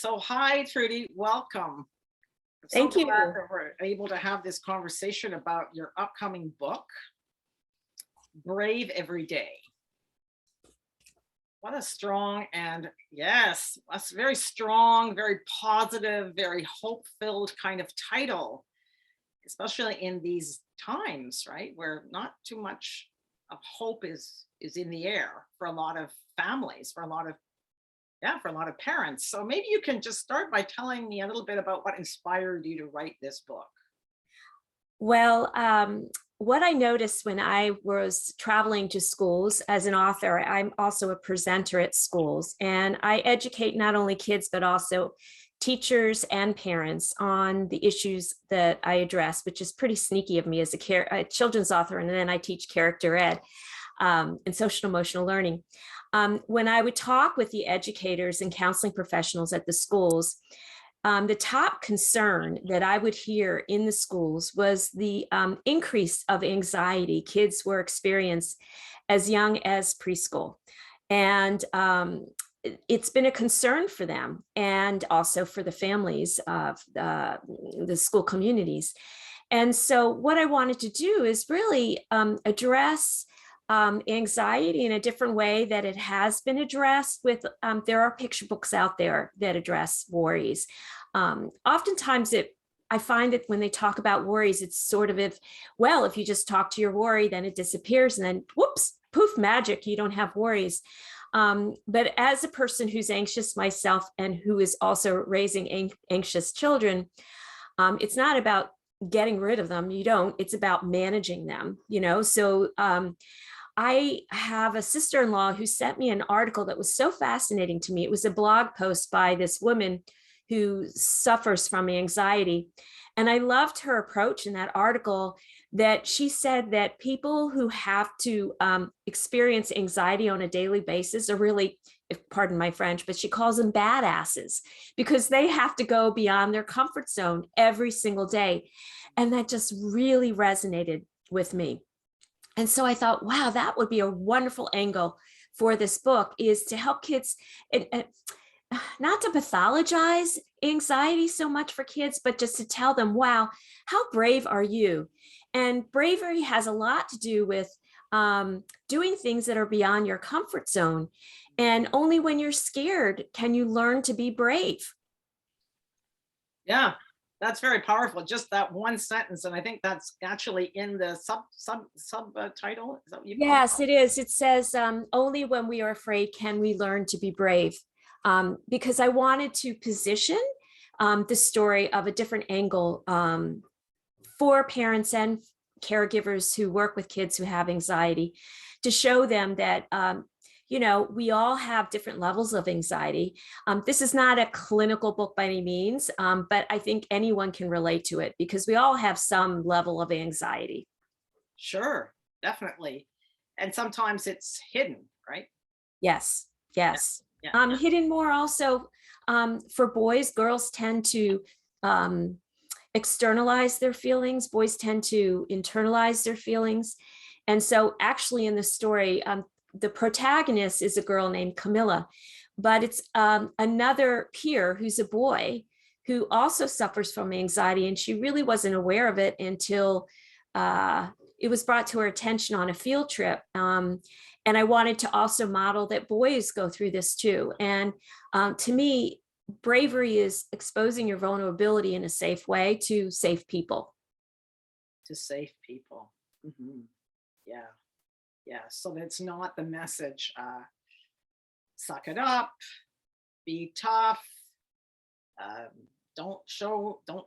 So hi, Trudy, welcome. I'm so Thank glad you. that we're able to have this conversation about your upcoming book, Brave Every Day. What a strong and yes, that's very strong, very positive, very hope-filled kind of title, especially in these times, right? Where not too much of hope is in the air for a lot of families, for a lot of yeah, for a lot of parents. So maybe you can just start by telling me a little bit about what inspired you to write this book. Well, what I noticed when I was traveling to schools as an author, I'm also a presenter at schools, and I educate not only kids, but also teachers and parents on the issues that I address, which is pretty sneaky of me as a children's author. And then I teach character ed and social emotional learning. When I would talk with the educators and counseling professionals at the schools, the top concern that I would hear in the schools was the increase of anxiety kids were experiencing as young as preschool. And it's been a concern for them and also for the families of the school communities. And so what I wanted to do is really address anxiety in a different way that it has been addressed with, there are picture books out there that address worries. Oftentimes I find that when they talk about worries, it's sort of if you just talk to your worry, then it disappears and then whoops, poof, magic, you don't have worries. But as a person who's anxious myself and who is also raising anxious children, it's not about getting rid of them. You don't, it's about managing them, So I have a sister-in-law who sent me an article that was so fascinating to me. It was a blog post by this woman who suffers from anxiety. And I loved her approach in that article, that she said that people who have to experience anxiety on a daily basis are really, pardon my French, but she calls them badasses because they have to go beyond their comfort zone every single day. And that just really resonated with me. And so I thought, wow, that would be a wonderful angle for this book, is to help kids, not to pathologize anxiety so much for kids, but just to tell them, wow, how brave are you? And bravery has a lot to do with doing things that are beyond your comfort zone. And only when you're scared can you learn to be brave. Yeah, that's very powerful. Just that one sentence, and I think that's actually in the subtitle. Is that what you call it? Yes, it is. It says, only when we are afraid can we learn to be brave. Because I wanted to position the story of a different angle for parents and caregivers who work with kids who have anxiety, to show them that we all have different levels of anxiety. This is not a clinical book by any means, but I think anyone can relate to it because we all have some level of anxiety. Sure, definitely. And sometimes it's hidden, right? Yes, yes. Yeah. Hidden more also for boys. Girls tend to externalize their feelings. Boys tend to internalize their feelings. And so actually in the story, the protagonist is a girl named Camilla, but it's another peer who's a boy who also suffers from anxiety. And she really wasn't aware of it until it was brought to her attention on a field trip. And I wanted to also model that boys go through this too. And to me, bravery is exposing your vulnerability in a safe way to save people. To save people. Yeah. Yeah. So it's not the message, suck it up, be tough, don't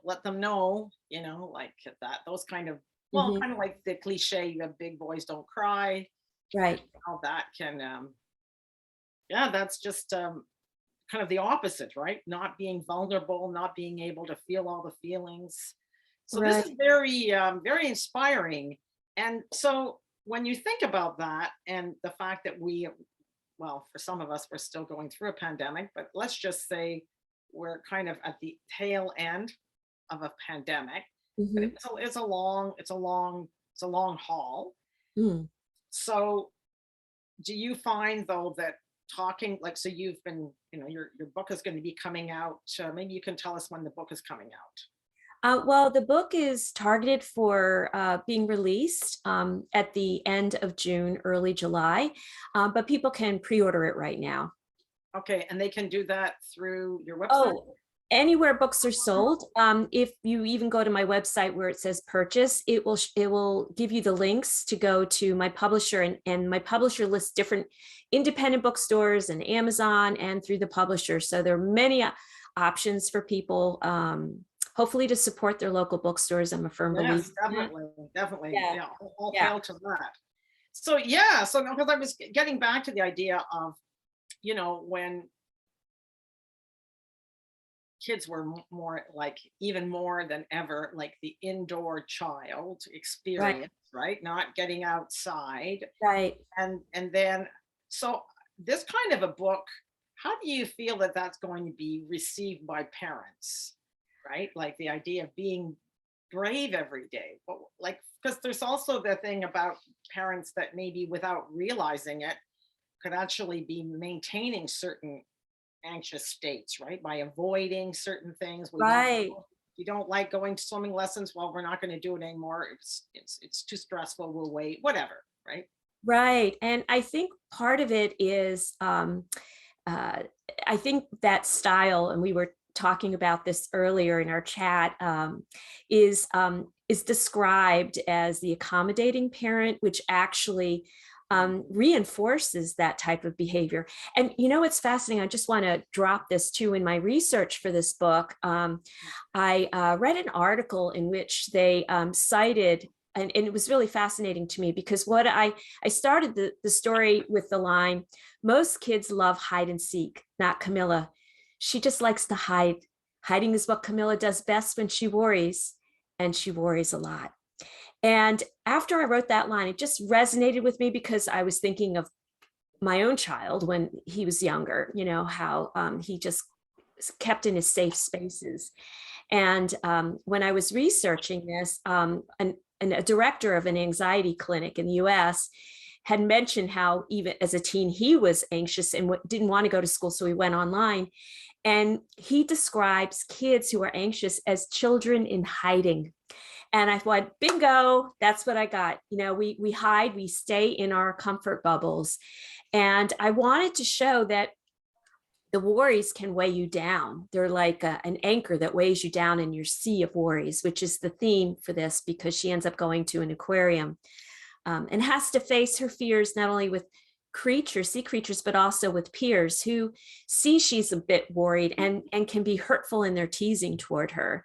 let them know, like that, those kind of, well, kind of like the cliche, you have big boys don't cry. Right. How that can, yeah, that's just kind of the opposite, right? Not being vulnerable, not being able to feel all the feelings. So this Right. is very, very inspiring. And so when you think about that and the fact that well, for some of us, we're still going through a pandemic, but let's just say we're kind of at the tail end of a pandemic. But Mm-hmm. it's a long haul. Mm. So do you find though that talking, like, so you've been, your book is going to be coming out. Maybe you can tell us when the book is coming out. Well, the book is targeted for being released at the end of June, early July, but people can pre-order it right now. Okay, and they can do that through your website? Oh, anywhere books are sold. If you even go to my website where it says purchase, it will give you the links to go to my publisher, and my publisher lists different independent bookstores and Amazon and through the publisher. So there are many options for people, hopefully to support their local bookstores. I'm a firm believer. Yes, definitely, definitely. Yeah. Yeah, all Yeah. hail to that. So yeah, so because I was getting back to the idea of, when kids were more like, even more than ever, like the indoor child Right. experience, right? Not getting outside. Right. And then, so this kind of a book, how do you feel that that's going to be received by parents, right? Like the idea of being brave every day, but like, because there's also the thing about parents that maybe without realizing it could actually be maintaining certain anxious states, right? By avoiding certain things. Right. You don't like going to swimming lessons. Well, we're not going to do it anymore. It's too stressful. We'll wait, whatever, right? Right. And I think part of it is, I think that style, and we were talking about this earlier in our chat, is described as the accommodating parent, which actually reinforces that type of behavior. And it's fascinating. I just want to drop this too. In my research for this book, I read an article in which they cited, and it was really fascinating to me, because what I started the story with the line, most kids love hide and seek, not Camilla. She just likes to hide. Hiding is what Camilla does best when she worries, and she worries a lot. And after I wrote that line, it just resonated with me, because I was thinking of my own child when he was younger, how he just kept in his safe spaces. And when I was researching this, a director of an anxiety clinic in the US had mentioned how even as a teen, he was anxious and didn't want to go to school. So he went online, and he describes kids who are anxious as children in hiding. And I thought, bingo, that's what I got. We hide, we stay in our comfort bubbles. And I wanted to show that the worries can weigh you down. They're like an anchor that weighs you down in your sea of worries, which is the theme for this, because she ends up going to an aquarium and has to face her fears, not only with sea creatures, but also with peers who see she's a bit worried and can be hurtful in their teasing toward her.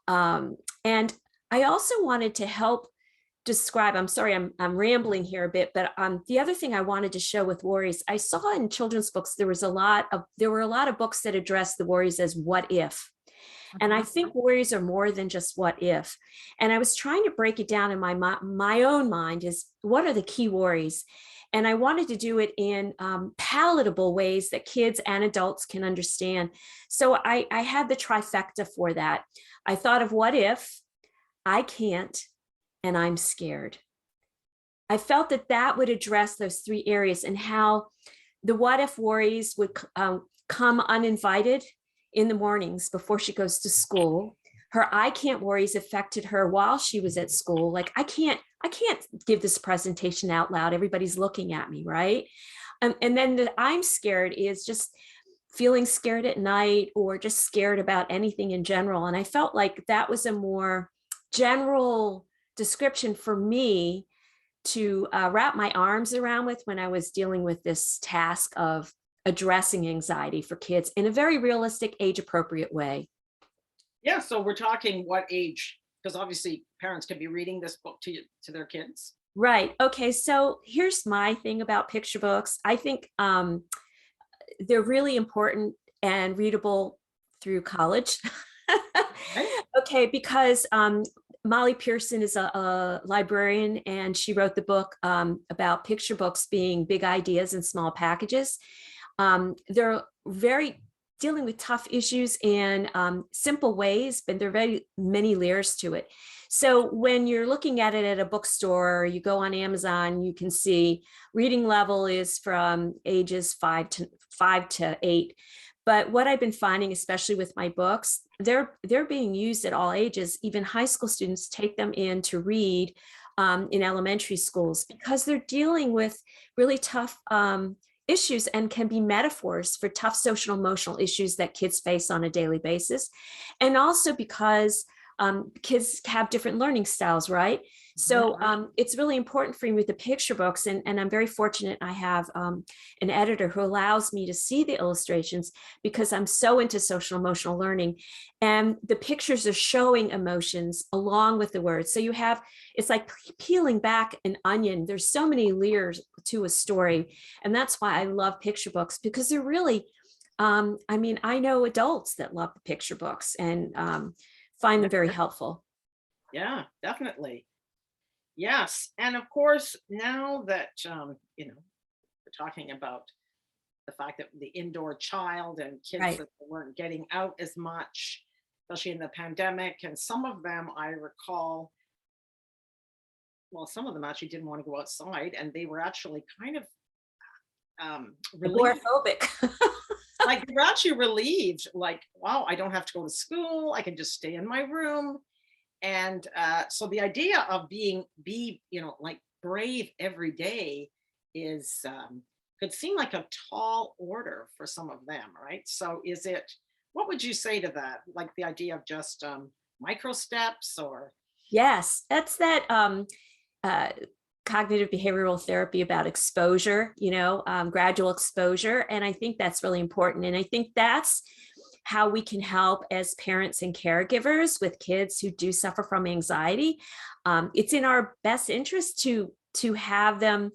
And I also wanted to help describe, I'm sorry, I'm rambling here a bit, but the other thing I wanted to show with worries, I saw in children's books, there were a lot of books that address the worries as what if. And I think worries are more than just what if. And I was trying to break it down in my own mind is, what are the key worries? And I wanted to do it in palatable ways that kids and adults can understand. So I had the trifecta for that. I thought of what if, I can't, and I'm scared. I felt that would address those three areas, and how the what if worries would come uninvited in the mornings before she goes to school. Her I can't worries affected her while she was at school. Like, I can't give this presentation out loud. Everybody's looking at me, right? And then the I'm scared is just feeling scared at night, or just scared about anything in general. And I felt like that was a more general description for me to wrap my arms around with when I was dealing with this task of addressing anxiety for kids in a very realistic, age appropriate way. Yeah, so we're talking what age? Because obviously parents could be reading this book to their kids. Right. Okay. So here's my thing about picture books. I think they're really important and readable through college. Okay. Okay, because Molly Pearson is a librarian, and she wrote the book about picture books being big ideas in small packages. They're very dealing with tough issues in simple ways, but there are very many layers to it. So when you're looking at it at a bookstore, or you go on Amazon, you can see reading level is from ages 5 to 8. But what I've been finding, especially with my books, they're being used at all ages. Even high school students take them in to read in elementary schools, because they're dealing with really tough issues and can be metaphors for tough social emotional issues that kids face on a daily basis. And also because kids have different learning styles, right? So it's really important for me with the picture books. And I'm very fortunate I have an editor who allows me to see the illustrations, because I'm so into social emotional learning. And the pictures are showing emotions along with the words. So you have, it's like peeling back an onion. There's so many layers to a story. And that's why I love picture books, because they're really, I mean, I know adults that love the picture books and find them very helpful. Yeah, definitely. Yes. And of course, now that, we're talking about the fact that the indoor child and kids Right. that weren't getting out as much, especially in the pandemic. And some of them, I recall, well, some of them actually didn't want to go outside, and they were actually kind of relieved. Agoraphobic. Like they were actually relieved, like, wow, I don't have to go to school. I can just stay in my room. And so the idea of like brave every day is could seem like a tall order for some of them, right? So what would you say to that? Like the idea of just micro steps or, Yes, that's that uh, cognitive behavioral therapy about exposure, gradual exposure. And I think that's really important. And I think that's how we can help as parents and caregivers with kids who do suffer from anxiety. It's in our best interest to have them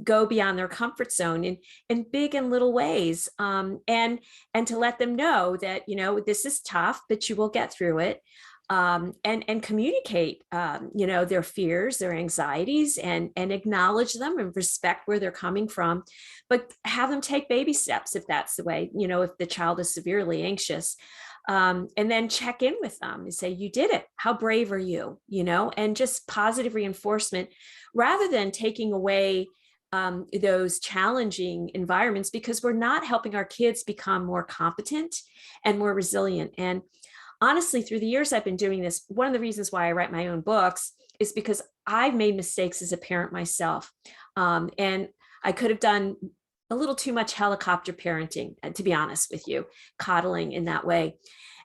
go beyond their comfort zone in big and little ways, and to let them know that this is tough, but you will get through it. And communicate their fears, their anxieties, and acknowledge them and respect where they're coming from, but have them take baby steps if that's the way, if the child is severely anxious. And then check in with them and say, you did it. How brave are you? And just positive reinforcement rather than taking away those challenging environments, because we're not helping our kids become more competent and more resilient. And honestly, through the years I've been doing this, one of the reasons why I write my own books is because I've made mistakes as a parent myself. And I could have done a little too much helicopter parenting, to be honest with you, coddling in that way.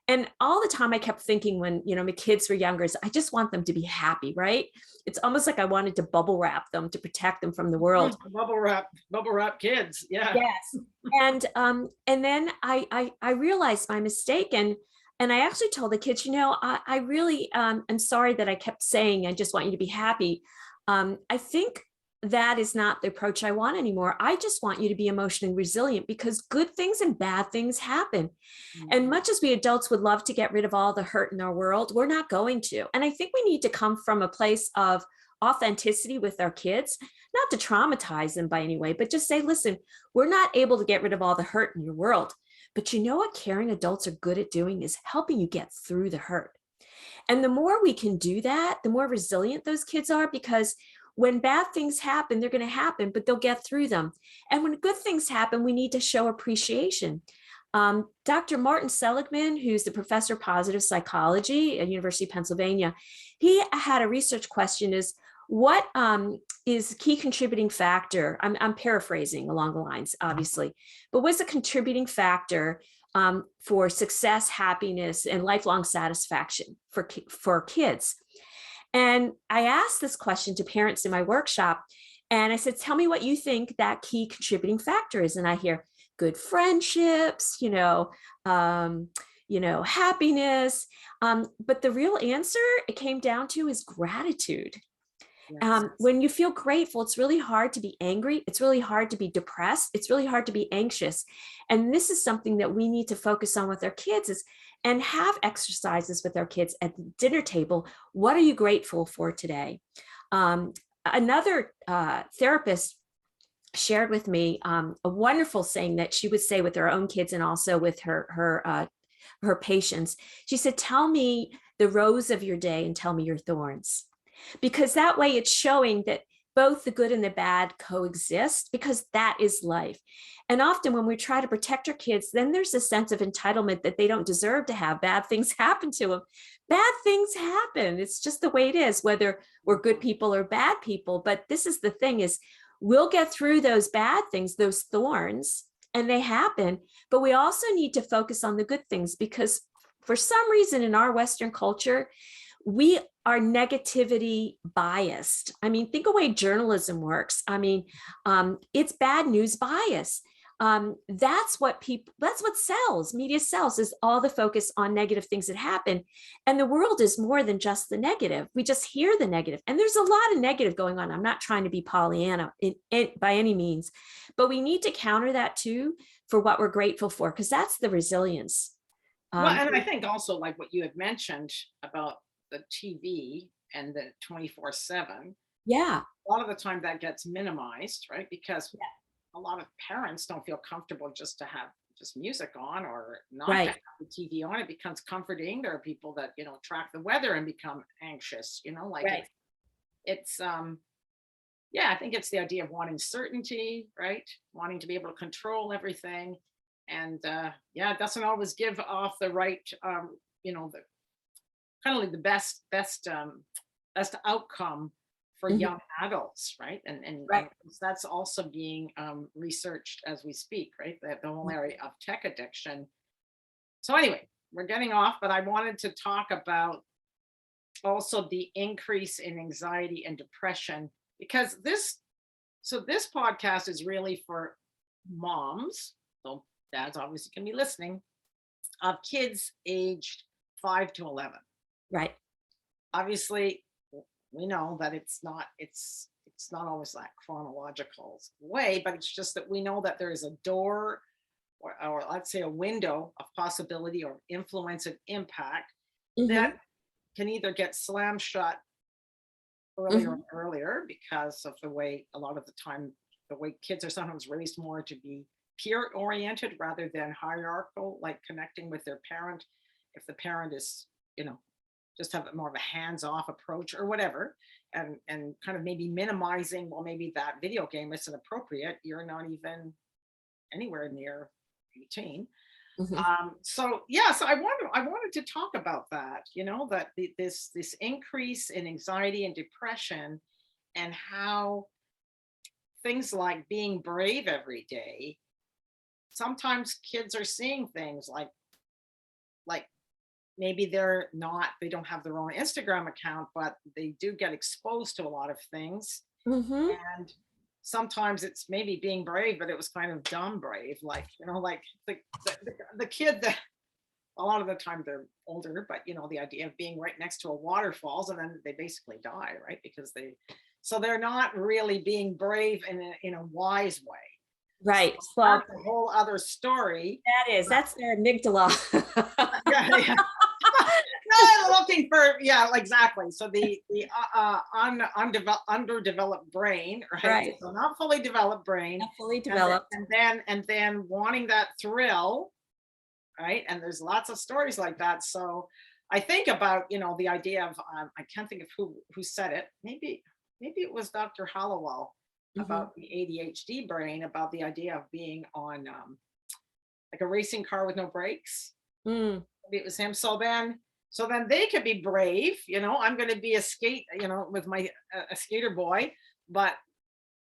And all the time I kept thinking when, my kids were younger, is I just want them to be happy, right? It's almost like I wanted to bubble wrap them to protect them from the world. bubble wrap kids. Yeah. Yes. And then I realized my mistake, and I actually told the kids, I really am sorry that I kept saying I just want you to be happy. I think that is not the approach I want anymore. I just want you to be emotionally resilient, because good things and bad things happen. And much as we adults would love to get rid of all the hurt in our world, we're not going to. And I think we need to come from a place of authenticity with our kids, not to traumatize them by any way, but just say, listen, we're not able to get rid of all the hurt in your world. But you know what caring adults are good at doing is helping you get through the hurt. And the more we can do that, the more resilient those kids are, because when bad things happen, they're going to happen, but they'll get through them. And when good things happen, we need to show appreciation. Dr. Martin Seligman, who's the professor of positive psychology at University of Pennsylvania, he had a research question: is what is key contributing factor? I'm paraphrasing along the lines, obviously, but what's a contributing factor for success, happiness, and lifelong satisfaction for kids? And I asked this question to parents in my workshop, and I said, tell me what you think that key contributing factor is. And I hear good friendships, happiness. But the real answer it came down to is gratitude. Yes. When you feel grateful, it's really hard to be angry. It's really hard to be depressed. It's really hard to be anxious. And this is something that we need to focus on with our kids and have exercises with our kids at the dinner table. What are you grateful for today? Another therapist shared with me a wonderful saying that she would say with her own kids and also with her patients. She said, "Tell me the rose of your day and tell me your thorns," because that way it's showing that both the good and the bad coexist, because that is life. And often when we try to protect our kids, then there's a sense of entitlement that they don't deserve to have bad things happen to them. Bad things happen. It's just the way it is, whether we're good people or bad people. But this is the thing, is we'll get through those bad things, those thorns, and they happen. But we also need to focus on the good things, because for some reason in our Western culture, we are negativity biased. I mean, think of the way journalism works. I mean, it's bad news bias. That's what sells. Media sells, is all the focus on negative things that happen. And the world is more than just the negative. We just hear the negative. And there's a lot of negative going on. I'm not trying to be Pollyanna by any means, but we need to counter that too, for what we're grateful for, because that's the resilience. Well, and I think also like what you had mentioned about the TV and the 24/7, Yeah. a lot of the time that gets minimized, right? Because a lot of parents don't feel comfortable just to have just music on, or not to Right. have the TV on. It becomes comforting. There are people that, track the weather and become anxious, like Right. it's yeah, I think it's the idea of wanting certainty, right? Wanting to be able to control everything. And yeah, it doesn't always give off the right, the kind of like the best outcome for Mhm. young adults, right? And Right. that's also being researched as we speak, right? The whole area of tech addiction. So anyway, we're getting off, but I wanted to talk about also the increase in anxiety and depression, because this podcast is really for moms, so dads obviously can be listening, of kids aged 5 to 11. Right. Obviously, we know that it's not always that chronological way, but it's just that we know that there is a door, or let's say a window of possibility or influence and impact Mhm. that can either get slammed shut earlier Mhm. and earlier, because of the way a lot of the time the way kids are sometimes raised more to be peer oriented rather than hierarchical, like connecting with their parent. If the parent is, you know, just have more of a hands-off approach or whatever, and kind of maybe minimizing, well, maybe that video game isn't appropriate, you're not even anywhere near 18. Mhm. So yeah, so I wanted to talk about that, that this increase in anxiety and depression, and how things like being brave every day, sometimes kids are seeing things like maybe they don't have their own Instagram account, but they do get exposed to a lot of things. Mhm. And sometimes it's maybe being brave, but it was kind of dumb brave, like, like the kid that a lot of the time they're older, but the idea of being right next to a waterfalls and then they basically die, right? Because they're not really being brave in a wise way. So Right. Well, that's a whole other story. that's their amygdala. Yeah, yeah. No, looking for, yeah, exactly. So underdeveloped brain, right? Right. So not fully developed brain, Not fully and then developed. wanting that thrill, right? And there's lots of stories like that. So I think about, the idea of, I can't think of who said it. Maybe it was Dr. Hollowell, Mhm. about the ADHD brain, about the idea of being on, like a racing car with no brakes. Mm. Maybe it was him. So then they could be brave. I'm going to be a skate, with my a skater boy, but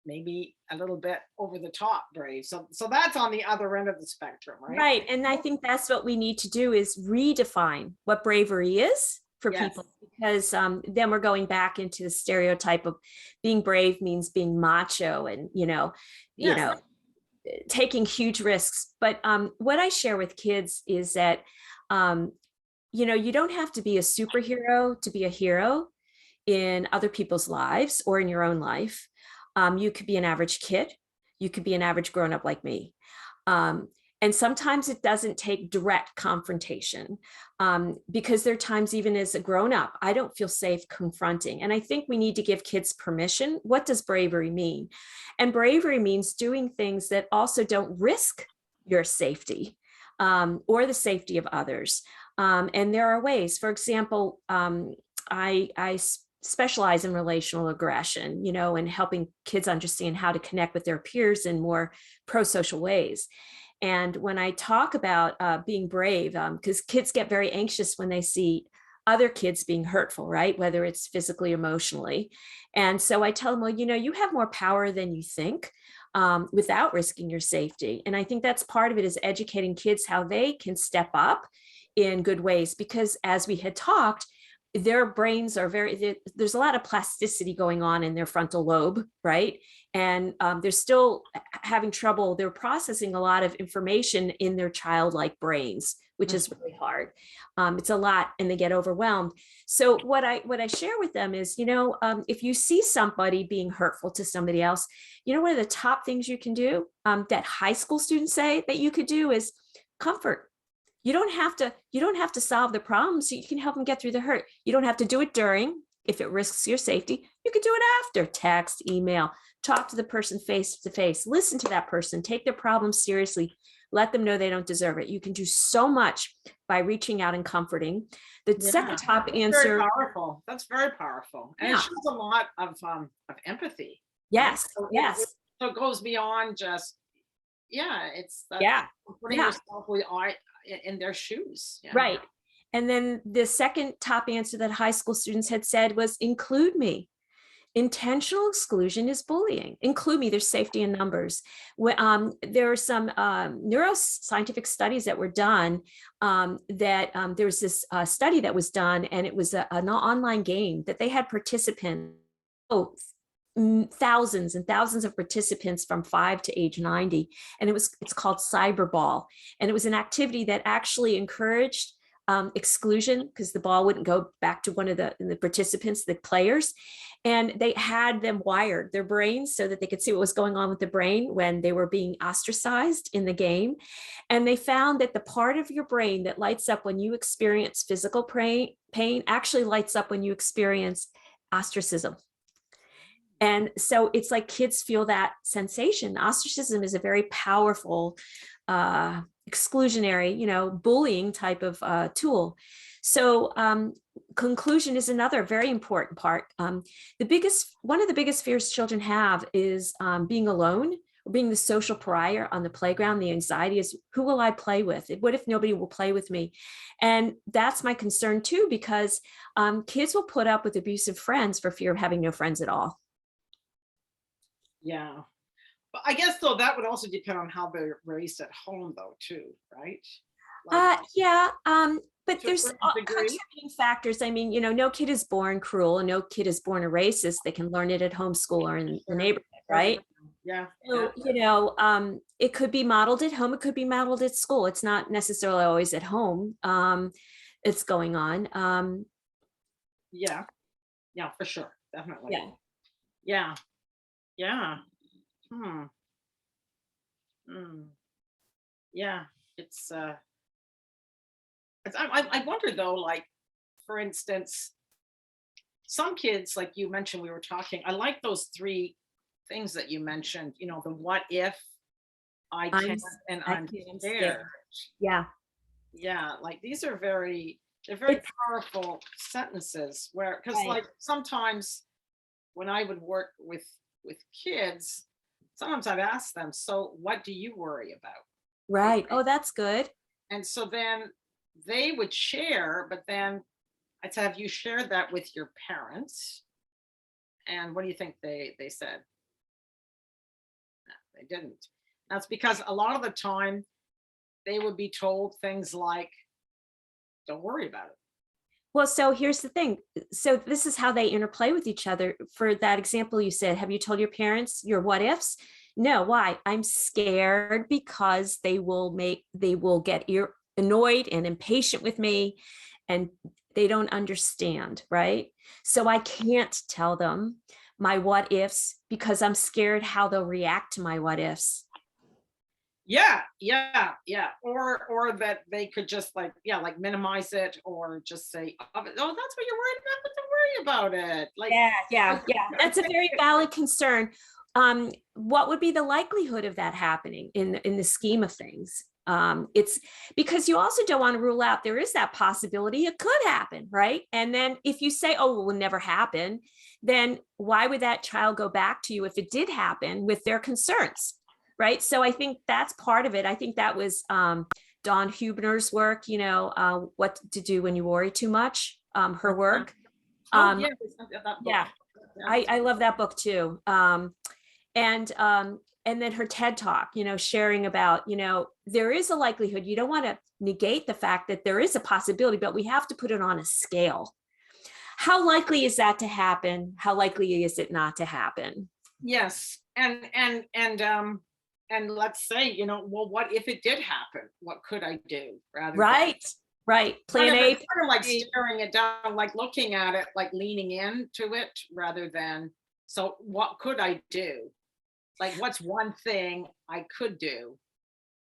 maybe a little bit over the top brave. So that's on the other end of the spectrum, right? Right. And I think that's what we need to do, is redefine what bravery is for Yes. people, because then we're going back into the stereotype of being brave means being macho and, you Yes. know, taking huge risks. But what I share with kids is that, um, you don't have to be a superhero to be a hero in other people's lives or in your own life. You could be an average kid. You could be an average grown up like me. Um, And sometimes it doesn't take direct confrontation, because there are times, even as a grown up, I don't feel safe confronting. And I think we need to give kids permission. What does bravery mean? And bravery means doing things that also don't risk your safety, or the safety of others. And there are ways, for example, I specialize in relational aggression, and helping kids understand how to connect with their peers in more pro-social ways. And when I talk about being brave, because kids get very anxious when they see other kids being hurtful, right? Whether it's physically, emotionally. And so I tell them, well, you have more power than you think, without risking your safety. And I think that's part of it, is educating kids how they can step up in good ways, because as we had talked, their brains are there's a lot of plasticity going on in their frontal lobe, right? And they're still having trouble. They're processing a lot of information in their childlike brains, which is really hard. It's a lot, and they get overwhelmed. So what I share with them is, if you see somebody being hurtful to somebody else, one of the top things you can do, that high school students say that you could do, is comfort. You don't have to solve the problem, so you can help them get through the hurt. You don't have to do it during, if it risks your safety. You could do it after. Text, email, talk to the person face to face, listen to that person, take their problem seriously, let them know they don't deserve it. You can do so much by reaching out and comforting. The second top answer. Very powerful. That's very powerful. And it shows a lot of empathy. Yes. Right? So yes. So it goes beyond just, it's putting Yeah. yourself in their shoes. Yeah. Right. And then the second top answer that high school students had said was, include me. Intentional exclusion is bullying. Include me. There's safety in numbers. There are some neuroscientific studies that were done, that there was this study that was done, and it was an online game that they had participants, thousands and thousands of participants from 5 to age 90. And it's called cyberball. And it was an activity that actually encouraged exclusion, because the ball wouldn't go back to one of the participants, the players. And they had them wired their brains so that they could see what was going on with the brain when they were being ostracized in the game. And they found that the part of your brain that lights up when you experience physical pain actually lights up when you experience ostracism. And so it's like kids feel that sensation. Ostracism is a very powerful exclusionary, bullying type of tool. So conclusion is another very important part. One of the biggest fears children have is being alone, or being the social pariah on the playground. The anxiety is, who will I play with? What if nobody will play with me? And that's my concern too, because kids will put up with abusive friends for fear of having no friends at all. Yeah. But I guess though that would also depend on how they're raised at home though too, right? But there's contributing factors. I mean, no kid is born cruel, and no kid is born a racist. They can learn it at home, school, or in the neighborhood, right? Yeah. So, it could be modeled at home. It could be modeled at school. It's not necessarily always at home. It's going on. Yeah, for sure. Definitely. Yeah. Yeah. Yeah. Yeah. I wonder though, like, for instance, some kids, like you mentioned, we were talking, I like those 3 things that you mentioned, the what if, I can't, and I'm scared. Yeah. Yeah. Like these are they're very powerful sentences, because Right. like sometimes when I would work with kids, sometimes I've asked them, so what do you worry about? Right. Oh, that's good. And so then they would share, but then I'd say, have you shared that with your parents? And what do you think they said? No, they didn't. That's because a lot of the time they would be told things like, don't worry about it. Well, so here's the thing. So this is how they interplay with each other. For that example, you said, have you told your parents your what ifs? No. Why? I'm scared because they will get annoyed and impatient with me, and they don't understand, right? So I can't tell them my what ifs because I'm scared how they'll react to my what ifs. Yeah. Or that they could just like, yeah, like minimize it or just say, oh, that's what you're worried about, but don't worry about it. Yeah. That's a very valid concern. What would be the likelihood of that happening in the scheme of things? It's because you also don't want to rule out there is that possibility it could happen, right? And then if you say, oh, it will never happen, then why would that child go back to you if it did happen with their concerns, right? So I think that's part of it. I think that was Dawn Huebner's work, what to do when you worry too much, her work. Oh, Um, yeah, that book. yeah, Yeah. I love that book too. And and then her TED talk, sharing about, there is a likelihood. You don't want to negate the fact that there is a possibility, but we have to put it on a scale. How likely is that to happen? How likely is it not to happen? Yes. And let's say, well, what if it did happen? What could I do rather than Right. kind Plan of, A. kind of like staring it down, like looking at it, like leaning into it rather than, so what could I do? Like, what's one thing I could do?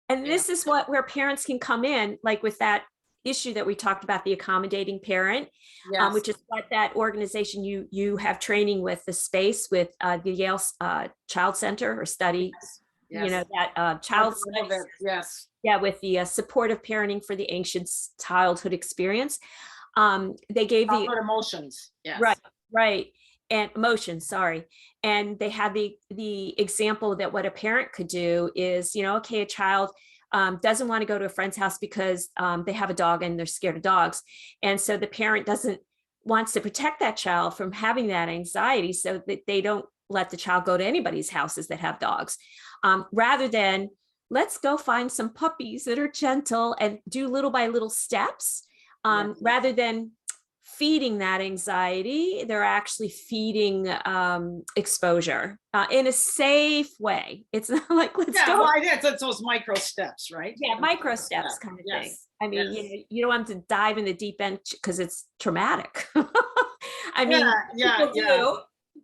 And You know? this is where parents can come in, like with that issue that we talked about, the accommodating parent, Yes. which is what that organization you have training with, the space with the Yale Child Center or study, Yes. that I child love studies. it. Yes. Yeah, with the supportive parenting for the anxious childhood experience. They gave the Childhood emotions. right, Yes. right, and emotions. Sorry, and they had the example that what a parent could do is, okay, a child doesn't want to go to a friend's house because they have a dog and they're scared of dogs, and so the parent doesn't wants to protect that child from having that anxiety, so that they don't let the child go to anybody's houses that have dogs, rather than let's go find some puppies that are gentle and do little by little steps, Yes. rather than feeding that anxiety. They're actually feeding exposure in a safe way. It's not like let's Yeah. go. Well, it's those micro steps, right? Yeah, micro steps kind of thing. Yes. I mean, Yes. you don't want to dive in the deep end because it's traumatic. I Yeah. mean, Yeah. people Yeah. do,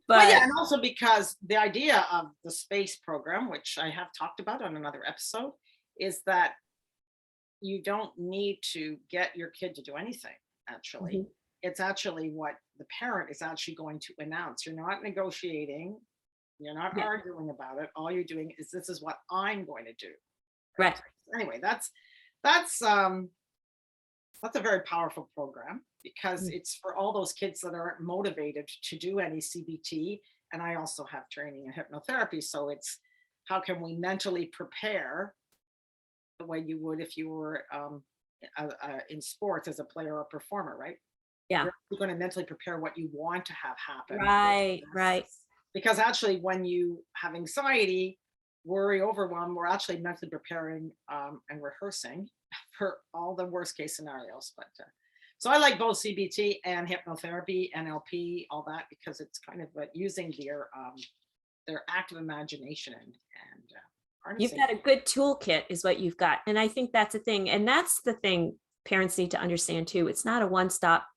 Well, yeah, but and also because the idea of the space program, which I have talked about on another episode, is that you don't need to get your kid to do anything, actually. Mhm. It's actually what the parent is actually going to announce. You're not negotiating, you're not Yeah, arguing about it. All you're doing is this is what I'm going to do. Right. right. Anyway, that's that's a very powerful program because Mm. it's for all those kids that aren't motivated to do any CBT. And I also have training in hypnotherapy. So it's how can we mentally prepare the way you would if you were in sports as a player or performer, right? Yeah, You're going to mentally prepare what you want to have happen. right. Because actually, when you have anxiety, worry, overwhelm, we're actually mentally preparing and rehearsing for all the worst case scenarios. But so I like both CBT and hypnotherapy, NLP, all that, because it's kind of using their active imagination and You've harnessing. got a good toolkit is what you've got. And I think that's the thing. And that's the thing parents need to understand too. It's not a one-stop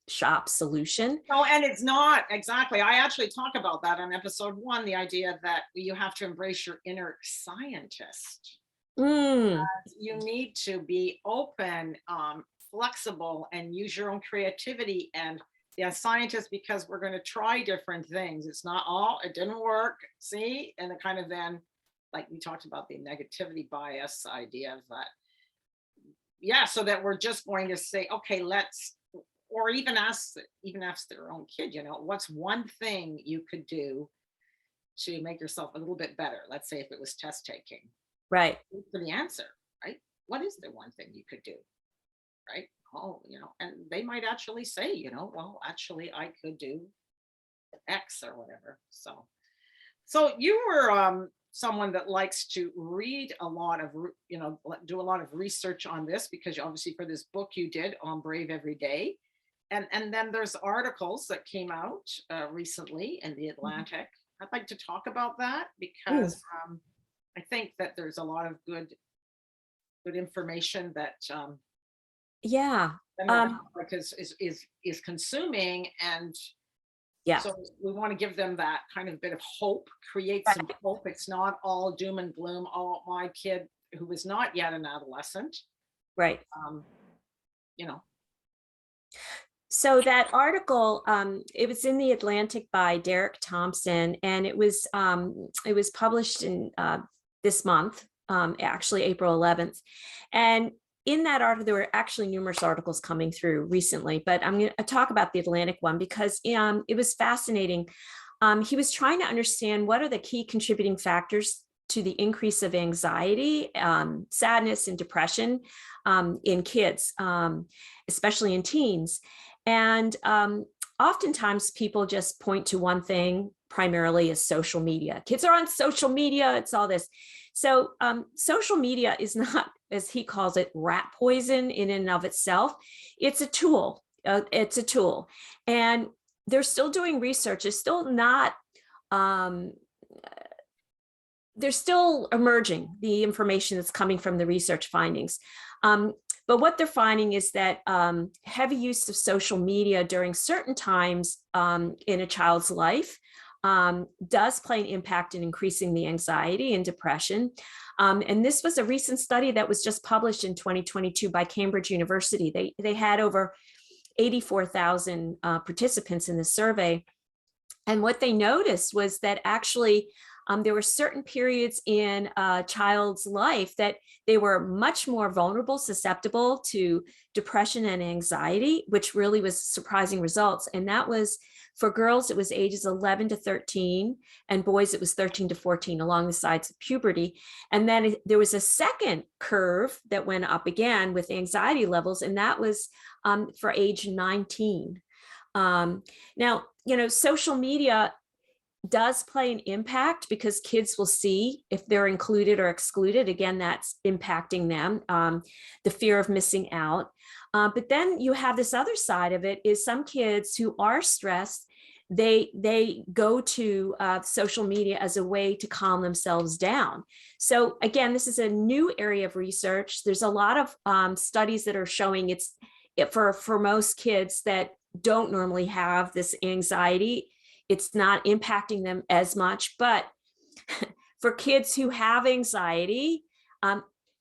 shop solution. No, and it's not exactly. I actually talk about that on episode 1, the idea that you have to embrace your inner scientist. Mm, You need to be open, flexible, and use your own creativity and yeah, scientists, because we're going to try different things. It's not all, it didn't work. See, and it kind of then, like we talked about the negativity bias idea of that. Yeah, so that we're just going to say, okay, let's, or even ask their own kid, what's one thing you could do to make yourself a little bit better? Let's say if it was test taking, right. for the answer, right? What is the one thing you could do? Right? Oh, and they might actually say, well, actually I could do X or whatever. So you were someone that likes to read a lot of, do a lot of research on this because obviously for this book you did on Brave Every Day. And then there's articles that came out recently in the Atlantic. I'd like to talk about that because I think that there's a lot of good information that Yeah. general public is consuming, and Yeah. so we want to give them that kind of bit of hope, create some Right. hope. It's not all doom and gloom. Oh, my kid who is not yet an adolescent, Right. um, you know. So that article, it was in the Atlantic by Derek Thompson, and it was published in this month, actually April 11th. And in that article, there were actually numerous articles coming through recently, but I'm going to talk about the Atlantic one because it was fascinating. He was trying to understand what are the key contributing factors to the increase of anxiety, sadness, and depression in kids, especially in teens. And oftentimes people just point to one thing, primarily as social media. Kids are on social media, it's all this. So social media is not, as he calls it, rat poison in and of itself. It's a tool. It's a tool. And they're still doing research. It's still not, they're still emerging, the information that's coming from the research findings. But what they're finding is that heavy use of social media during certain times in a child's life does play an impact in increasing the anxiety and depression. And this was a recent study that was just published in 2022 by Cambridge University. They had over 84,000 participants in the survey. And what they noticed was that actually there were certain periods in a child's life that they were much more vulnerable, susceptible to depression and anxiety, which really was surprising results. And that was for girls, it was ages 11 to 13, and boys, it was 13 to 14 along the sides of puberty. And then there was a second curve that went up again with anxiety levels, and that was for age 19. Now, social media does play an impact because kids will see if they're included or excluded. Again, that's impacting them, the fear of missing out. But then you have this other side of it is some kids who are stressed, they go to social media as a way to calm themselves down. So again, this is a new area of research. There's a lot of studies that are showing for most kids that don't normally have this anxiety, it's not impacting them as much. But for kids who have anxiety,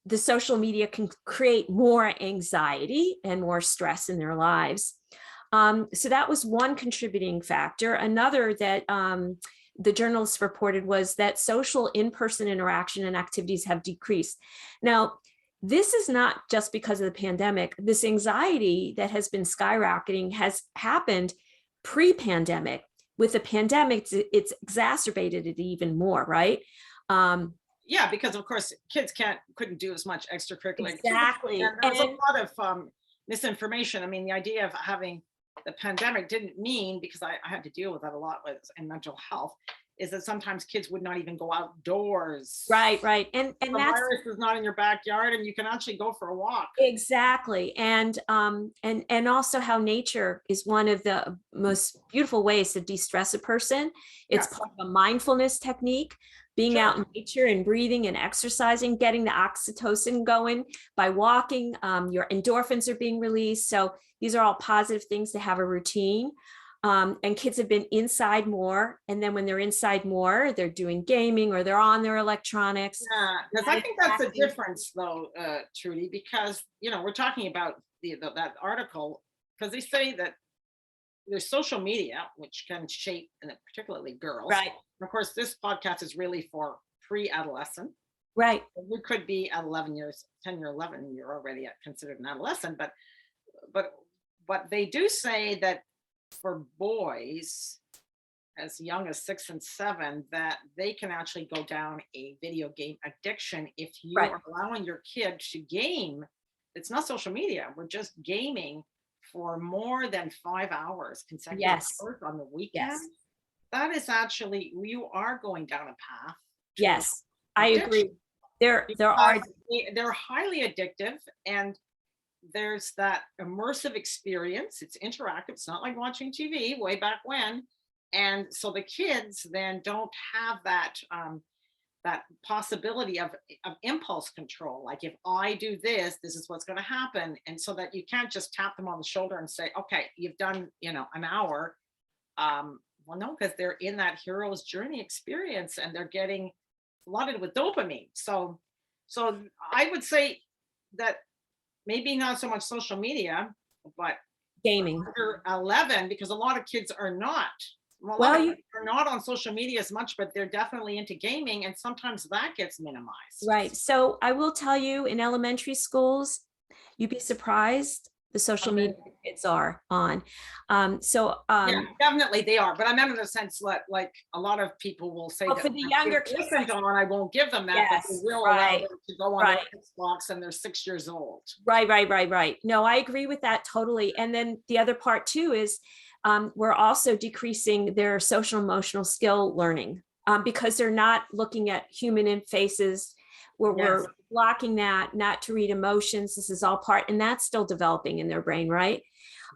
the social media can create more anxiety and more stress in their lives. So that was one contributing factor. Another that the journalists reported was that social in-person interaction and activities have decreased. Now, this is not just because of the pandemic. This anxiety that has been skyrocketing has happened pre-pandemic. With the pandemic, it's exacerbated it even more, right? Yeah, because of course kids couldn't do as much extracurricular. Exactly. And there's a lot of misinformation. I mean, the idea of having the pandemic didn't mean, because I had to deal with that a lot in mental health, is that sometimes kids would not even go outdoors. Right. And the that's virus is not in your backyard, and you can actually go for a walk. exactly. And also how nature is one of the most beautiful ways to de-stress a person. It's Yes. part of a mindfulness technique, being Sure. out in nature and breathing and exercising, getting the oxytocin going by walking. Your endorphins are being released. So these are all positive things to have a routine. And kids have been inside more. And then when they're inside more, they're doing gaming or they're on their electronics. Yeah, because I think that's the difference, though, Trudy, because we're talking about that article, because they say that there's social media which can shape, and particularly girls. Right. And of course, this podcast is really for pre-adolescent. Right. You could be at 11 years, 10 year, 11, you're already considered an adolescent, but they do say that for boys as young as 6 and 7, that they can actually go down a video game addiction if you Right. are allowing your kid to game. It's not social media, we're just gaming for more than 5 hours consecutive Yes. hours on the weekend. Yes. That is actually, you are going down a path. Yes, I agree. There are. They're highly addictive, and there's that immersive experience. It's interactive. It's not like watching TV way back when. And so the kids then don't have that that possibility of impulse control. Like, if I do this, this is what's going to happen. And so that you can't just tap them on the shoulder and say, okay, you've done, an hour. Well, no, because they're in that hero's journey experience, and they're getting flooded with dopamine. So So I would say that maybe not so much social media, but Gaming. under 11, because a lot of kids are not. Well, a lot Well, of you kids are not on social media as much, but they're definitely into gaming, and sometimes that gets minimized. right. So I will tell you, in elementary schools, you'd be surprised the social Okay. media kids are on. Yeah, definitely they are. But I meant in a sense that like a lot of people will say well, that for the my younger kids kids, isn't on, I won't give them that, but they yes, will allow right, them to go on their right. Xbox and they're 6 years old. Right. No, I agree with that totally. And then the other part too is we're also decreasing their social emotional skill learning because they're not looking at human in faces. We're Yes. blocking that, not to read emotions. This is all part, and that's still developing in their brain, right?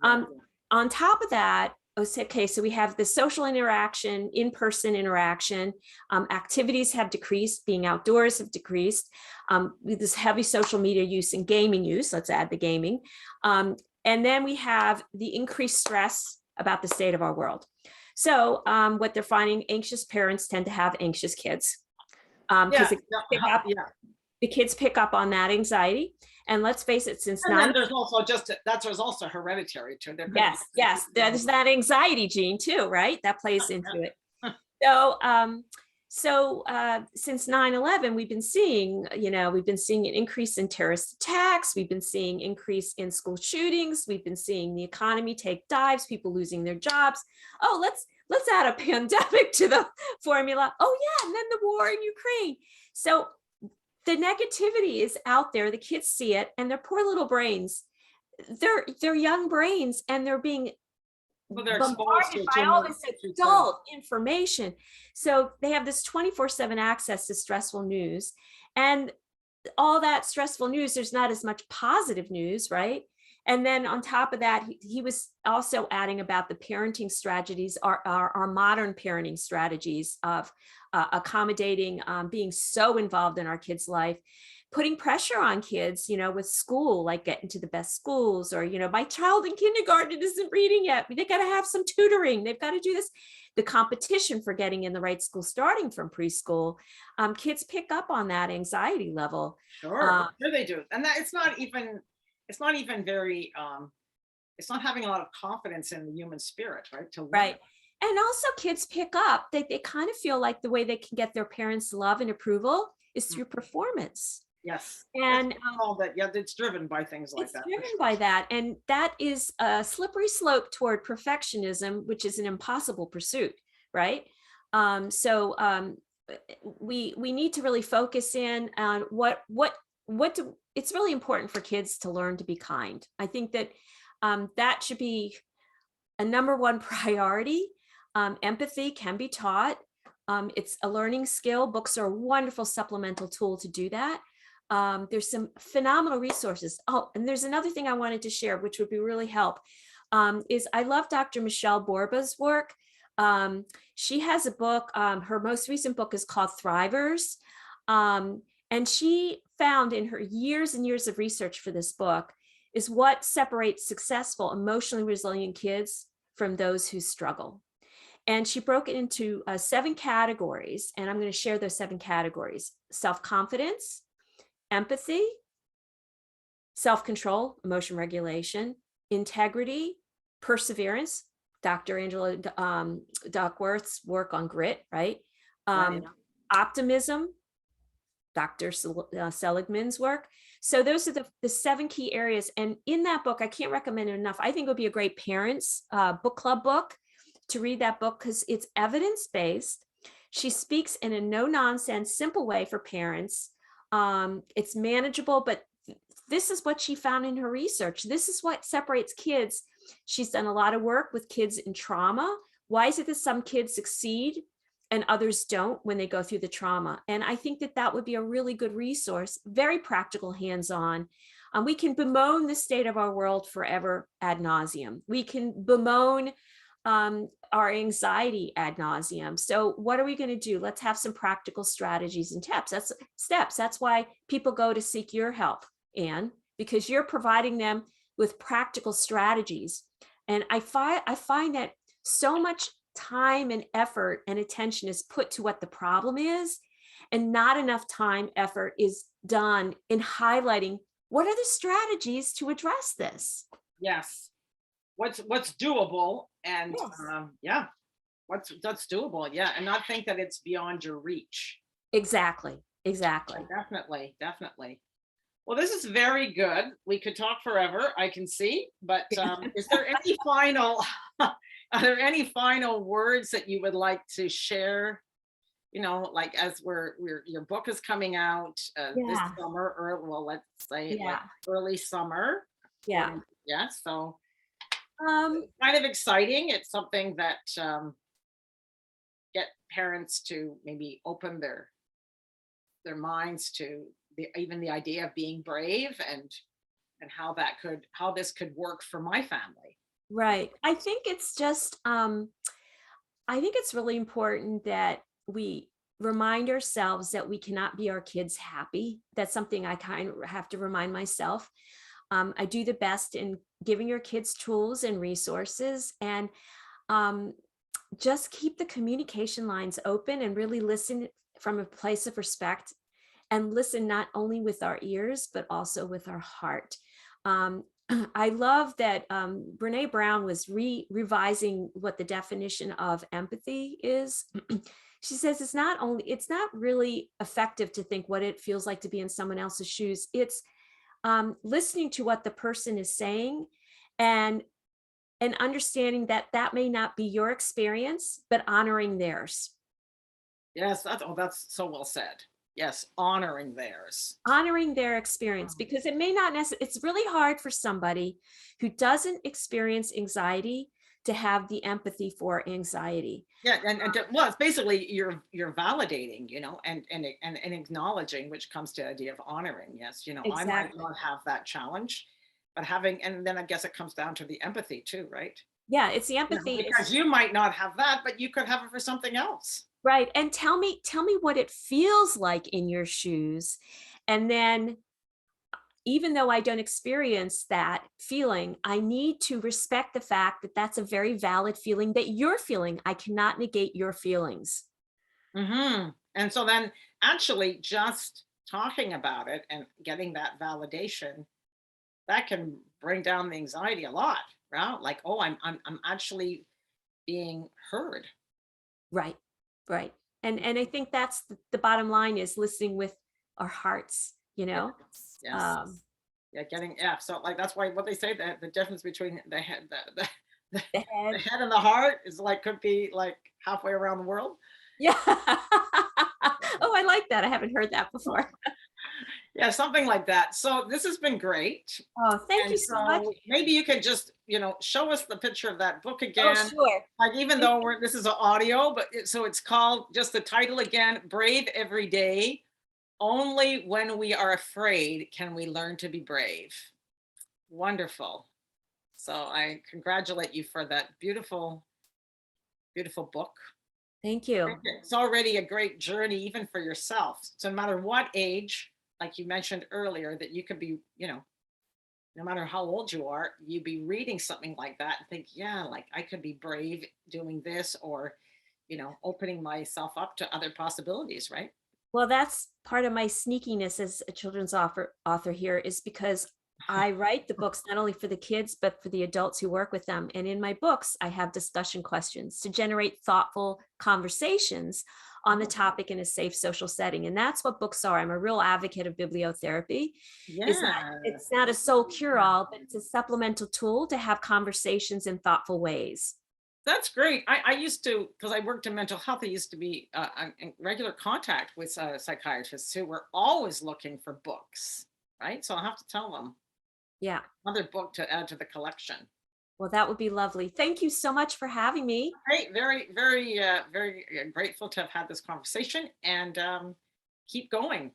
Um, Exactly. on top of that, okay, so we have the social interaction, in-person interaction. Activities have decreased, being outdoors have decreased. With this heavy social media use and gaming use, let's add the gaming. And then we have the increased stress about the state of our world. So what they're finding, anxious parents tend to have anxious kids Yeah. because Yeah. the kids pick up on that anxiety. And let's face it, since And then 9 there's also there's also hereditary too. There could be. yes, there's that anxiety gene too, right? That plays into it. So, since 9/11, we've been seeing, we've been seeing an increase in terrorist attacks. We've been seeing increase in school shootings. We've been seeing the economy take dives, people losing their jobs. Oh, let's add a pandemic to the formula. Oh yeah, and then the war in Ukraine. So the negativity is out there. The kids see it, and their poor little brains. They're young brains, and they're being Well, they're exposed bombarded to by all this too. adult information. So they have this 24/7 access to stressful news. And all that stressful news, there's not as much positive news, right? And then on top of that, he was also adding about the parenting strategies, our modern parenting strategies of accommodating, being so involved in our kids' life, putting pressure on kids, with school, like getting to the best schools, or, my child in kindergarten isn't reading yet. They got to have some tutoring. They've got to do this. The competition for getting in the right school starting from preschool, kids pick up on that anxiety level. Sure, sure they do. And that it's not even very it's not having a lot of confidence in the human spirit, right? To learn. Right. And also kids pick up, they kind of feel like the way they can get their parents' love and approval is through performance. Yes. And All that, yeah, it's driven by things like it's that. driven Sure. by that. And that is a slippery slope toward perfectionism, which is an impossible pursuit, right? We need to really focus in on it's really important for kids to learn to be kind. I think that that should be a number one priority. Empathy can be taught. It's a learning skill. Books are a wonderful supplemental tool to do that. There's some phenomenal resources. Oh, and there's another thing I wanted to share, which would be really help, is I love Dr. Michelle Borba's work. She has a book, her most recent book is called Thrivers. And she found in her years and years of research for this book is what separates successful, emotionally resilient kids from those who struggle. And she broke it into 7 categories, and I'm going to share those 7 categories: self-confidence, empathy, self-control, emotion regulation, integrity, perseverance, Dr. Angela Duckworth's work on grit, right? Right. Optimism, Dr. Seligman's work. So those are the 7 key areas. And in that book, I can't recommend it enough. I think it would be a great parents book club book to read that book because it's evidence-based. She speaks in a no-nonsense, simple way for parents. It's manageable, but this is what she found in her research. This is what separates kids. She's done a lot of work with kids in trauma. Why is it that some kids succeed and others don't when they go through the trauma? And I think that that would be a really good resource, very practical, hands-on. We can bemoan the state of our world forever ad nauseum. We can bemoan our anxiety ad nauseum. So what are we going to do? Let's have some practical strategies and tips. That's steps. That's why people go to seek your help, Anne, because you're providing them with practical strategies. And I find that so much time and effort and attention is put to what the problem is, and not enough time, effort is done in highlighting what are the strategies to address this. Yes. What's doable, and Yes. yeah, that's doable. Yeah, and not think that it's beyond your reach. Exactly. Exactly. Definitely, definitely. Well, this is very good. We could talk forever, I can see, but is there any final are there any final words that you would like to share? Like as we're your book is coming out this Yeah. summer, or well, let's say like Yeah. early summer. Yeah. Yeah, so Um, kind of exciting. It's something that get parents to maybe open their minds to even the idea of being brave, and how this could work for my family. right. I think it's really important that we remind ourselves that we cannot be our kids happy. That's something I kind of have to remind myself. I do the best in giving your kids tools and resources, and um, just keep the communication lines open and really listen from a place of respect, and listen not only with our ears, but also with our heart. Um, I love that Brene Brown was revising what the definition of empathy is. She says it's not really effective to think what it feels like to be in someone else's shoes. It's listening to what the person is saying, and understanding that that may not be your experience, but honoring theirs. Yes, that's so well said. Yes, honoring theirs. Honoring their experience, because it may not necessarily, it's really hard for somebody who doesn't experience anxiety to have the empathy for anxiety. Yeah, well, it's basically you're validating, and acknowledging, which comes to the idea of honoring. Yes, I might Exactly. not have that challenge, but having, and then I guess it comes down to the empathy too, right? Yeah, it's the empathy. It's Because you might not have that, but you could have it for something else. right. And tell me what it feels like in your shoes. And then, even though I don't experience that feeling, I need to respect the fact that that's a very valid feeling that you're feeling. I cannot negate your feelings. And so then actually just talking about it and getting that validation, that can bring down the anxiety a lot, right? Like, oh, I'm actually being heard. Right. Right. And I think that's the bottom line, is listening with our hearts, you Yes. know? Yes. Um, Yeah, yeah. So like that's why what they say, that the difference between the, the the head. head and the heart is like could be like halfway around the world. Yeah. Oh, I like that. I haven't heard that before. Yeah, something like that. So this has been great. Oh, thank And you so much. so maybe you could just, show us the picture of that book Oh, again. sure. Like even though this is an audio, but so it's called, just the title again, Brave Every Day. Only when we are afraid can we learn to be brave. Wonderful. So I congratulate you for that beautiful, beautiful book. Thank you. It's already a great journey, even for yourself. So no matter what age, like you mentioned earlier, that you could be, no matter how old you are, you'd be reading something like that and think, yeah, like I could be brave doing this, or, opening myself up to other possibilities, right? Well, that's part of my sneakiness as a children's author here, is because I write the books not only for the kids, but for the adults who work with them. And in my books, I have discussion questions to generate thoughtful conversations on the topic in a safe social setting. And that's what books are. I'm a real advocate of bibliotherapy. Yeah, It's not a sole cure-all, but it's a supplemental tool to have conversations in thoughtful ways. that's great. I used to, because I worked in mental health, I used to be in regular contact with psychiatrists who were always looking for books, right? So I'll have to tell them Yeah. another book to add to the collection. Well, that would be lovely. Thank you so much for having me. Great, very, very, very grateful to have had this conversation, and keep going.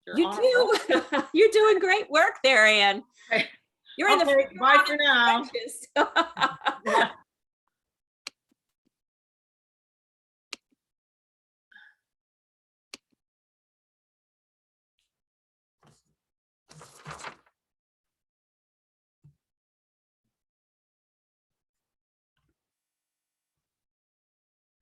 You're You on a roll. too. You're doing great work there, Anne. Okay, You're in the okay, bye for front now. of the trenches. Yeah.